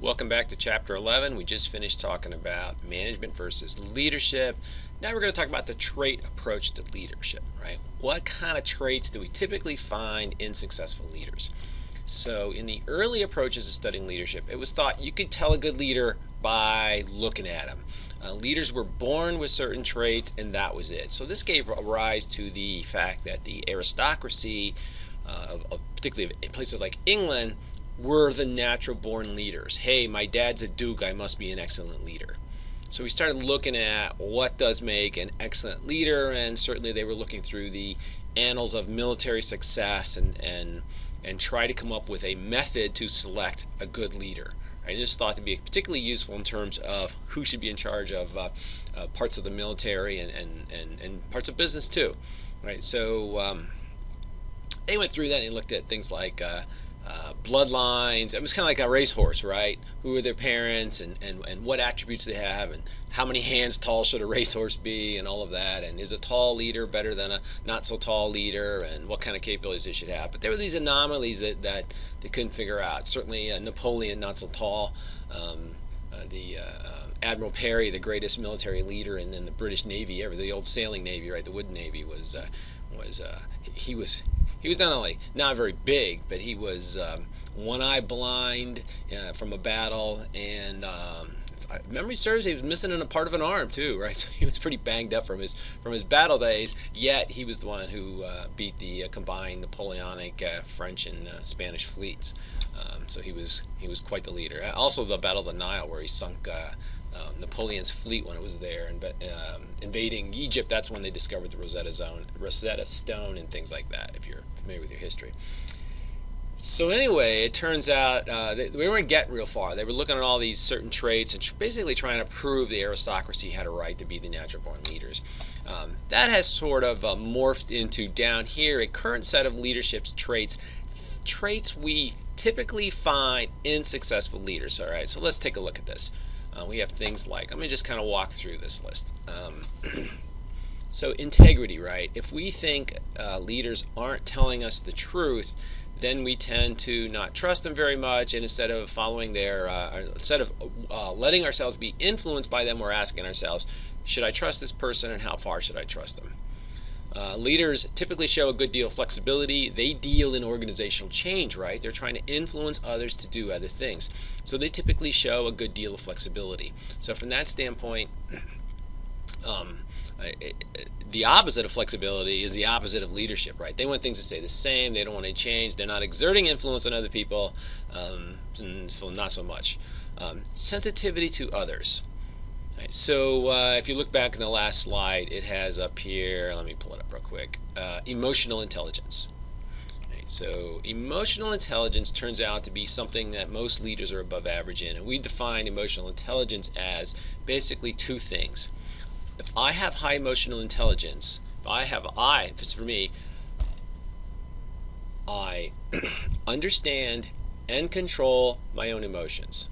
Welcome back to Chapter 11. We just finished talking about management versus leadership. Now we're going to talk about the trait approach to leadership, right? What kind of traits do we typically find in successful leaders? So in the early approaches of studying leadership, it was thought you could tell a good leader by looking at them. Leaders were born with certain traits, and that was it. So this gave rise to the fact that the aristocracy, particularly in places like England, were the natural born leaders. Hey, my dad's a duke, I must be an excellent leader. So we started looking at what does make an excellent leader, and certainly they were looking through the annals of military success and try to come up with a method to select a good leader. Right? And this is thought to be particularly useful in terms of who should be in charge of parts of the military and parts of business too. Right? So they went through that and looked at things like bloodlines. It was kind of like a racehorse, right? Who are their parents and what attributes they have, and how many hands tall should a racehorse be, and all of that, and is a tall leader better than a not so tall leader, and what kind of capabilities they should have. But there were these anomalies that they couldn't figure out. Certainly Napoleon, not so tall. Admiral Perry, the greatest military leader in the British Navy ever, the old sailing navy, right? The wooden navy he was not only not very big, but he was one eye blind from a battle, and if memory serves, he was missing a part of an arm too, right? So he was pretty banged up from his battle days. Yet he was the one who beat the combined Napoleonic French and Spanish fleets. So he was quite the leader. Also, the Battle of the Nile, where he sunk Napoleon's fleet when it was there, and invading Egypt. That's when they discovered the Rosetta Stone and things like that, if you're familiar with your history. So anyway, it turns out we weren't getting real far. They were looking at all these certain traits and basically trying to prove the aristocracy had a right to be the natural born leaders. That has sort of morphed into, down here, a current set of leadership traits we typically find in successful leaders. All right, so let's take a look at this. We have things like, let me just kind of walk through this list. So integrity, right? If we think leaders aren't telling us the truth, then we tend to not trust them very much, and instead of following letting ourselves be influenced by them, we're asking ourselves, should I trust this person, and how far should I trust them? Leaders typically show a good deal of flexibility. They deal in organizational change, right? They're trying to influence others to do other things. So they typically show a good deal of flexibility. So from that standpoint, the opposite of flexibility is the opposite of leadership, right? They want things to stay the same. They don't want to change. They're not exerting influence on other people, so not so much. Sensitivity to others. Right, so if you look back in the last slide, it has up here, let me pull it up real quick, emotional intelligence. Right, so emotional intelligence turns out to be something that most leaders are above average in, and we define emotional intelligence as basically two things. If I have high emotional intelligence, if it's for me, I understand and control my own emotions.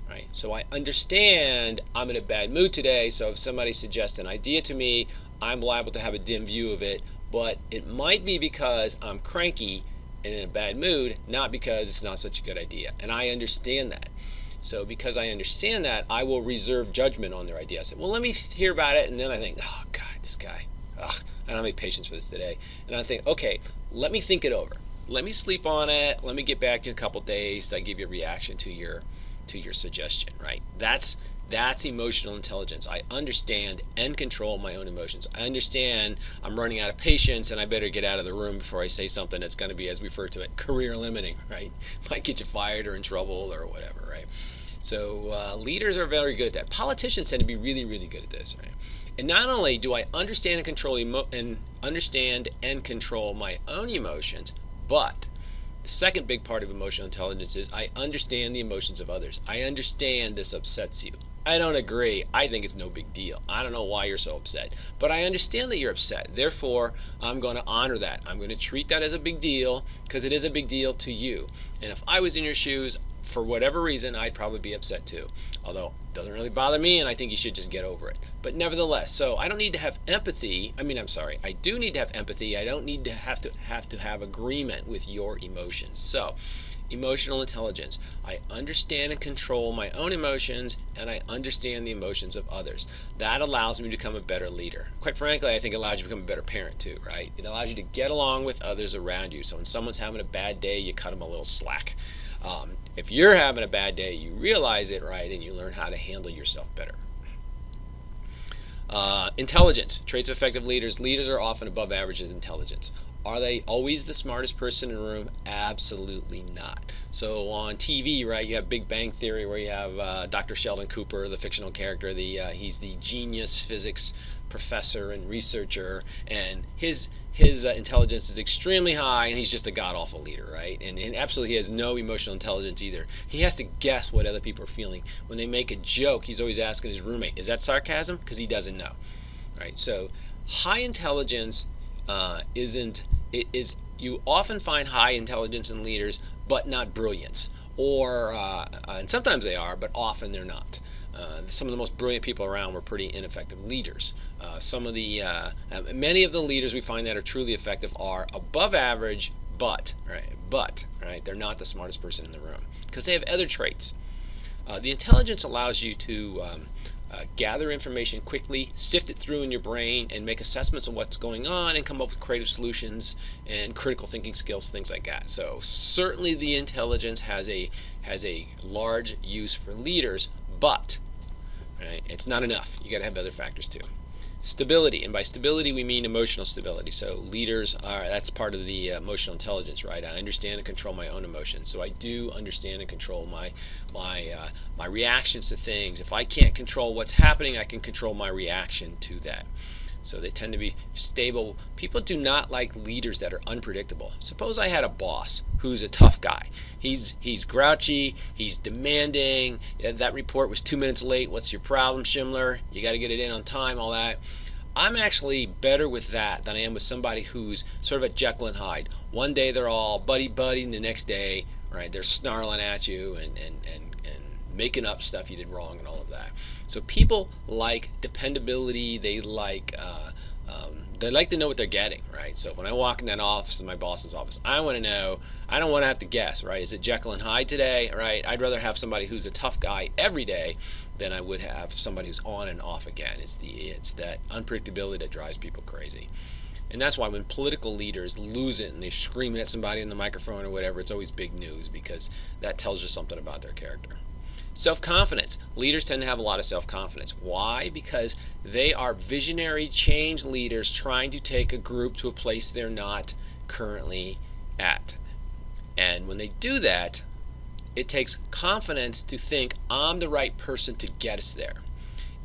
Right? So I understand I'm in a bad mood today, so if somebody suggests an idea to me, I'm liable to have a dim view of it, but it might be because I'm cranky and in a bad mood, not because it's not such a good idea. And I understand that. So because I understand that, I will reserve judgment on their idea. I say, well, let me hear about it, and then I think, oh God, this guy, I don't have any patience for this today. And I think, okay, let me think it over. Let me sleep on it. Let me get back to you in a couple days to give you a reaction to your suggestion, right? That's emotional intelligence. I understand and control my own emotions. I understand I'm running out of patience and I better get out of the room before I say something that's going to be, as we refer to it, career limiting, right? Might get you fired or in trouble or whatever, right? So leaders are very good at that. Politicians tend to be really, really good at this, right? And not only do I understand and control my own emotions, but the second big part of emotional intelligence is I understand the emotions of others. I understand this upsets you. I don't agree. I think it's no big deal. I don't know why you're so upset, but I understand that you're upset. Therefore, I'm going to honor that. I'm going to treat that as a big deal because it is a big deal to you. And if I was in your shoes, for whatever reason, I'd probably be upset too. Although it doesn't really bother me, and I think you should just get over it. But nevertheless, so I don't need to have empathy. I do need to have empathy. I don't need to have agreement with your emotions. So Emotional intelligence. I understand and control my own emotions, and I understand the emotions of others. That allows me to become a better leader. Quite frankly, I think it allows you to become a better parent too, right? It allows you to get along with others around you. So when someone's having a bad day, you cut them a little slack. If you're having a bad day, you realize it, right, and you learn how to handle yourself better. Intelligence. Traits of effective leaders. Leaders are often above average in intelligence. Are they always the smartest person in the room? Absolutely not. So on TV, right, you have Big Bang Theory, where you have Dr. Sheldon Cooper, the fictional character. He's the genius physics professor and researcher, and his intelligence is extremely high, and he's just a god-awful leader, right? And absolutely, he has no emotional intelligence either. He has to guess what other people are feeling. When they make a joke, he's always asking his roommate, is that sarcasm? Because he doesn't know, right? So high intelligence you often find high intelligence in leaders, but not brilliance. And sometimes they are, but often they're not. Some of the most brilliant people around were pretty ineffective leaders. Many of the leaders we find that are truly effective are above average, but they're not the smartest person in the room because they have other traits. The intelligence allows you to gather information quickly, sift it through in your brain, and make assessments of what's going on, and come up with creative solutions and critical thinking skills, things like that. So certainly the intelligence has a large use for leaders, but right, it's not enough. You got to have other factors too. Stability, and by stability we mean emotional stability. So leaders that's part of the emotional intelligence, right? I understand and control my own emotions. So I do understand and control my reactions to things. If I can't control what's happening, I can control my reaction to that. So they tend to be stable. People do not like leaders that are unpredictable. Suppose I had a boss who's a tough guy. He's grouchy, he's demanding. That report was 2 minutes late. What's your problem, Schindler? You got to get it in on time, all that. I'm actually better with that than I am with somebody who's sort of a Jekyll and Hyde. One day they're all buddy-buddy, and the next day, right, they're snarling at you and making up stuff you did wrong and all of that. So people like dependability. They like to know what they're getting, right? So when I walk in that office, in my boss's office, I want to know. I don't want to have to guess, right? Is it Jekyll and Hyde today, right? I'd rather have somebody who's a tough guy every day than I would have somebody who's on and off again. It's that unpredictability that drives people crazy. And that's why when political leaders lose it and they're screaming at somebody in the microphone or whatever, it's always big news, because that tells you something about their character. Self-confidence. Leaders tend to have a lot of self-confidence. Why? Because they are visionary change leaders trying to take a group to a place they're not currently at. And when they do that, it takes confidence to think, I'm the right person to get us there.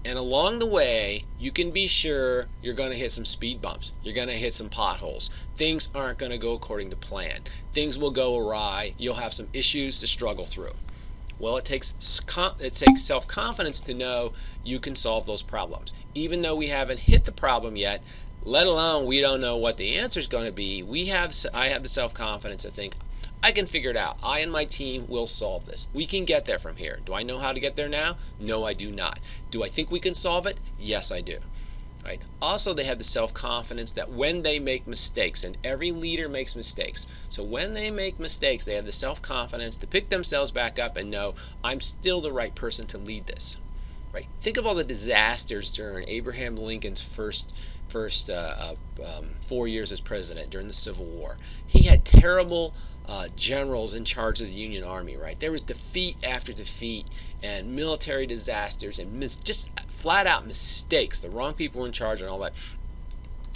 And along the way, you can be sure you're going to hit some speed bumps. You're going to hit some potholes. Things aren't going to go according to plan. Things will go awry. You'll have some issues to struggle through. Well, it takes self-confidence to know you can solve those problems. Even though we haven't hit the problem yet, let alone we don't know what the answer is going to be, I have the self-confidence to think, I can figure it out. I and my team will solve this. We can get there from here. Do I know how to get there now? No, I do not. Do I think we can solve it? Yes, I do. Right? Also, they have the self-confidence that when they make mistakes, and every leader makes mistakes, so when they make mistakes, they have the self-confidence to pick themselves back up and know, I'm still the right person to lead this. Right? Think of all the disasters during Abraham Lincoln's first 4 years as president during the Civil War. He had terrible generals in charge of the Union Army, right? There was defeat after defeat and military disasters and just flat out mistakes. The wrong people were in charge and all that.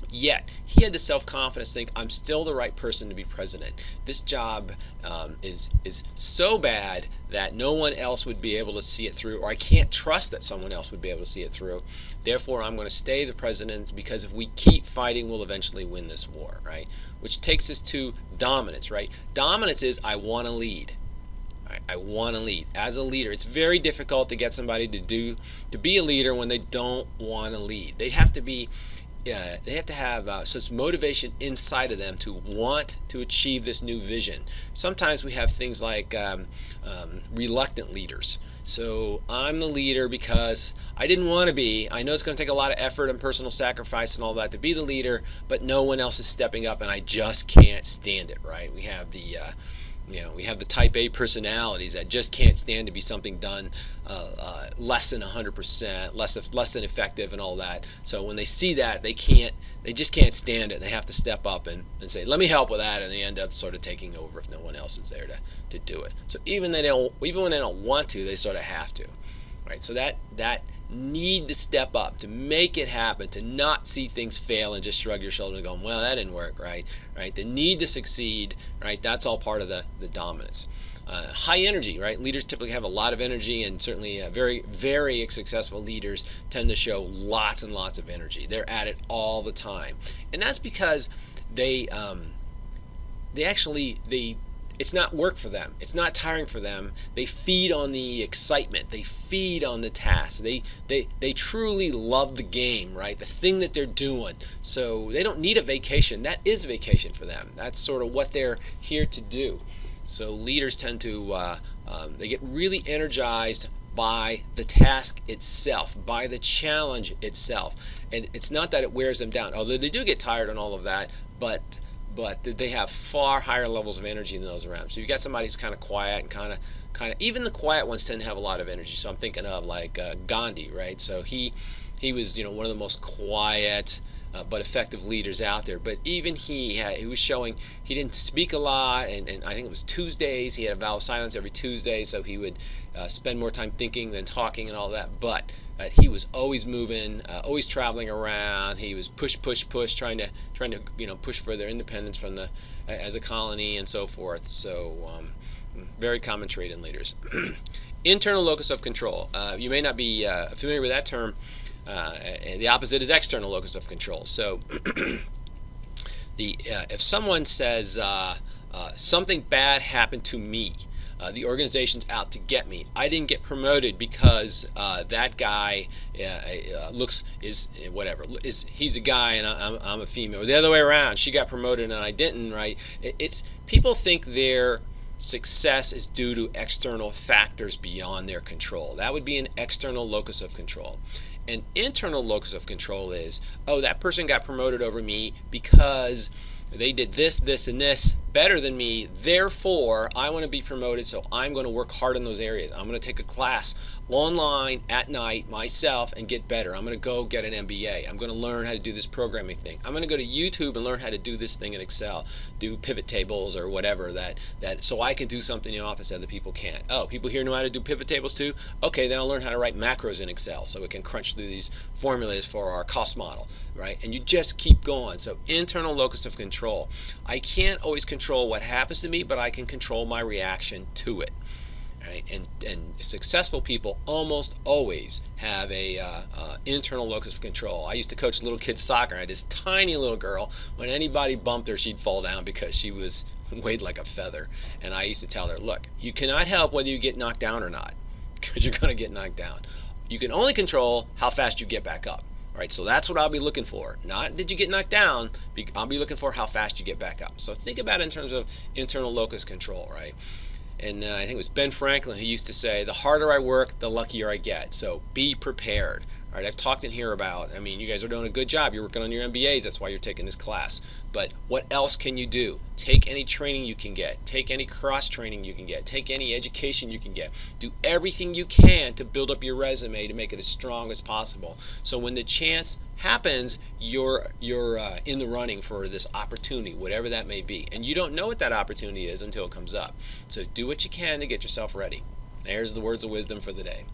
Yet, he had the self-confidence to think, I'm still the right person to be president. This job is so bad that no one else would be able to see it through, or I can't trust that someone else would be able to see it through. Therefore, I'm going to stay the president, because if we keep fighting, we'll eventually win this war, right? Which takes us to dominance, right? Dominance is, I want to lead. Right? I want to lead. As a leader, it's very difficult to get somebody to be a leader when they don't want to lead. They have to have such motivation inside of them to want to achieve this new vision. Sometimes we have things like reluctant leaders. So I'm the leader because I didn't want to be. I know it's going to take a lot of effort and personal sacrifice and all that to be the leader, but no one else is stepping up and I just can't stand it, right? We have the We have the type A personalities that just can't stand to be something done less than 100%, less than effective, and all that. So when they see that, they just can't stand it. They have to step up and say, "Let me help with that," and they end up sort of taking over if no one else is there to do it. So even when they don't want to, they sort of have to, right? So that need to step up, to make it happen, to not see things fail and just shrug your shoulders and go, "Well, that didn't work," right? The need to succeed, right? That's all part of the dominance. High energy, right? Leaders typically have a lot of energy, and certainly very, very successful leaders tend to show lots and lots of energy. They're at it all the time, and that's because they it's not work for them. It's not tiring for them. They feed on the excitement. They feed on the task. They truly love the game, right? The thing that they're doing. So they don't need a vacation. That is a vacation for them. That's sort of what they're here to do. So leaders tend to they get really energized by the task itself, by the challenge itself. And it's not that it wears them down, although they do get tired and all of that, but they have far higher levels of energy than those around. So you've got somebody who's kind of quiet and kind of even the quiet ones tend to have a lot of energy. So I'm thinking of like Gandhi, right? So he was one of the most quiet but effective leaders out there. But even he was showing he didn't speak a lot, and I think it was Tuesdays. He had a vow of silence every Tuesday, so he would spend more time thinking than talking and all that. But he was always moving, always traveling around. He was push, trying to push for their independence from as a colony and so forth. So very common trait in leaders. Internal locus of control. You may not be familiar with that term. The opposite is external locus of control. So if someone says something bad happened to me, the organization's out to get me. I didn't get promoted because that guy he's a guy and I'm a female. Or the other way around, she got promoted and I didn't. Right? It's people think their success is due to external factors beyond their control. That would be an external locus of control. An internal locus of control is, that person got promoted over me because they did this, and this better than me. Therefore, I want to be promoted, so I'm going to work hard in those areas. I'm going to take a class online at night myself and get better. I'm going to go get an MBA. I'm going to learn how to do this programming thing. I'm going to go to YouTube and learn how to do this thing in Excel, do pivot tables or whatever that so I can do something in the office that other people can't. Oh, people here know how to do pivot tables too? Okay, then I'll learn how to write macros in Excel so we can crunch through these formulas for our cost model, right? And you just keep going. So internal locus of control. I can't always control what happens to me, but I can control my reaction to it. Right? And successful people almost always have a internal locus of control. I used to coach little kids soccer. I had this tiny little girl. When anybody bumped her, she'd fall down because she was weighed like a feather. And I used to tell her, look, you cannot help whether you get knocked down or not, because you're going to get knocked down. You can only control how fast you get back up. Right, so that's what I'll be looking for. Not did you get knocked down, I'll be looking for how fast you get back up. So think about it in terms of internal locus control, right? And I think it was Ben Franklin who used to say, the harder I work, the luckier I get. So be prepared. All right, I've talked in here about, you guys are doing a good job. You're working on your MBAs. That's why you're taking this class. But what else can you do? Take any training you can get. Take any cross training you can get. Take any education you can get. Do everything you can to build up your resume to make it as strong as possible. So when the chance happens, you're in the running for this opportunity, whatever that may be. And you don't know what that opportunity is until it comes up. So do what you can to get yourself ready. There's the words of wisdom for the day.